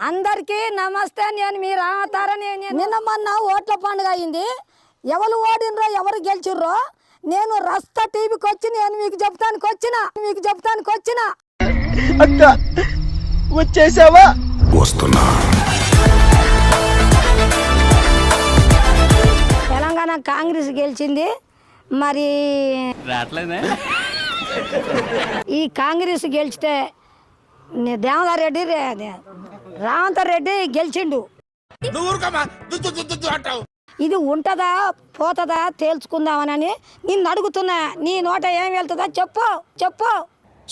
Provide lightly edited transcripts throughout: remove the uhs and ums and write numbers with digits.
అందరికీ నమస్తే. నేను మీ రామతారని. నిన్న మొన్న ఓట్ల పండుగ అయింది. ఎవరు ఓడినరో ఎవరు గెలిచిర్రో నేను రస్తా టీవీకి వచ్చి నేను మీకు చెప్తానికి వచ్చిన అక్క వచ్చేసావా? వస్తున్నా. తెలంగాణ కాంగ్రెస్ గెలిచింది. మరి ఈ కాంగ్రెస్ గెలిచితే దేవదార్ రెడ్డి రావంత్ రెడ్డి గెలిచిండు. ఇది ఉంటదా పోతుందా తేల్చుకుందామనని నిన్ను అడుగుతున్నా. నీ నోట ఏం వెళ్తుందా చెప్పు.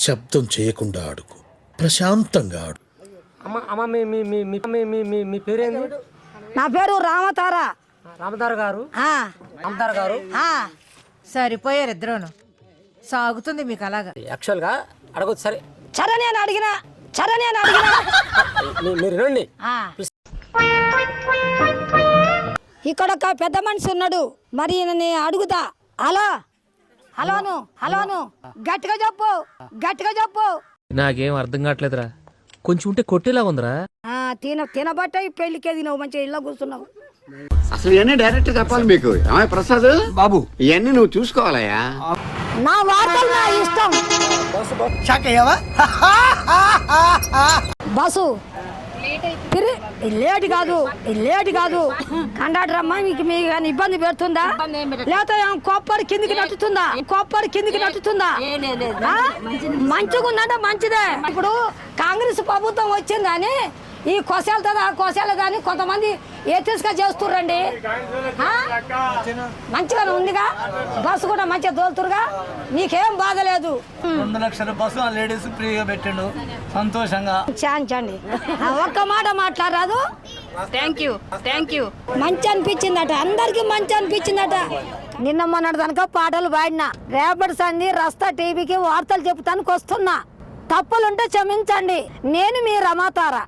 శబ్దం చేయకుండా అడుగు, ప్రశాంతంగా అడుగు. అమ్మ మీ పేరేంది? నా పేరు రామతారా. రామదార్ గారు. ఆ, రామదార్ గారు ఆ. సరిపోయారు ఇద్దరును. సాగుతుంది మీకు అలాగా. యాక్చువల్ గా అడగొచ్చు. సరే చర నేను అడిగినా మీరు రండి. ఆ. ఇక్కడ ఒక పెద్ద మనిషి ఉన్నాడు. మరి ఈయనని అడుగుతా. హలోను గట్టిగా చెప్పు. నాకేం అర్థం కావట్లేదురా. కొంచెం ఉంటే కొట్టేలా ఉందిరా. తినబట్టే పెళ్లికే తినవు. మంచిగా ఇళ్ళ కూర్చున్నావు. అసలు ఇవన్నీ డైరెక్ట్ చెప్పాలి మీకు. ఏమయ్య ప్రసాద్ బాబు, ఇవన్నీ నువ్వు చూసుకోవాలయ్యా. నా వార్తలు నా ఇష్టం. బస్సు లేట్ కాదు. కండక్టర్ అమ్మా మీకు ఇబ్బంది పెడుతుందా? లేకపోతే కొప్పరి కిందికి నట్టుతుందా? మంచిగా ఉందంటే మంచిదే. ఇప్పుడు కాంగ్రెస్ ప్రభుత్వం వచ్చిందని ఈ కొసేలు కానీ కొంతమంది ఏతిస్గా చేస్తుర్రండి. మంచిగానే ఉందిగా. బస్సు కూడా మంచిగా తోలుతురుగా. నీకేం బాధ లేదు. 2 లక్షల బస్సు లేడీస్ ఫ్రీగా పెట్టిండు. సంతోషంగా చాంచండి. ఒక్క మాట మాట్లాడరాదు. Thank you. మంచి అనిపించిందట. అందరికి మంచి అనిపించిందట. నిన్న మొన్నటి కనుక పాటలు పాడినా. రేపటి సంధి రస్తా టీవీకి వార్తలు చెబుతానికి వస్తున్నా. తప్పులుంటే క్షమించండి. నేను మీ రమాతారా.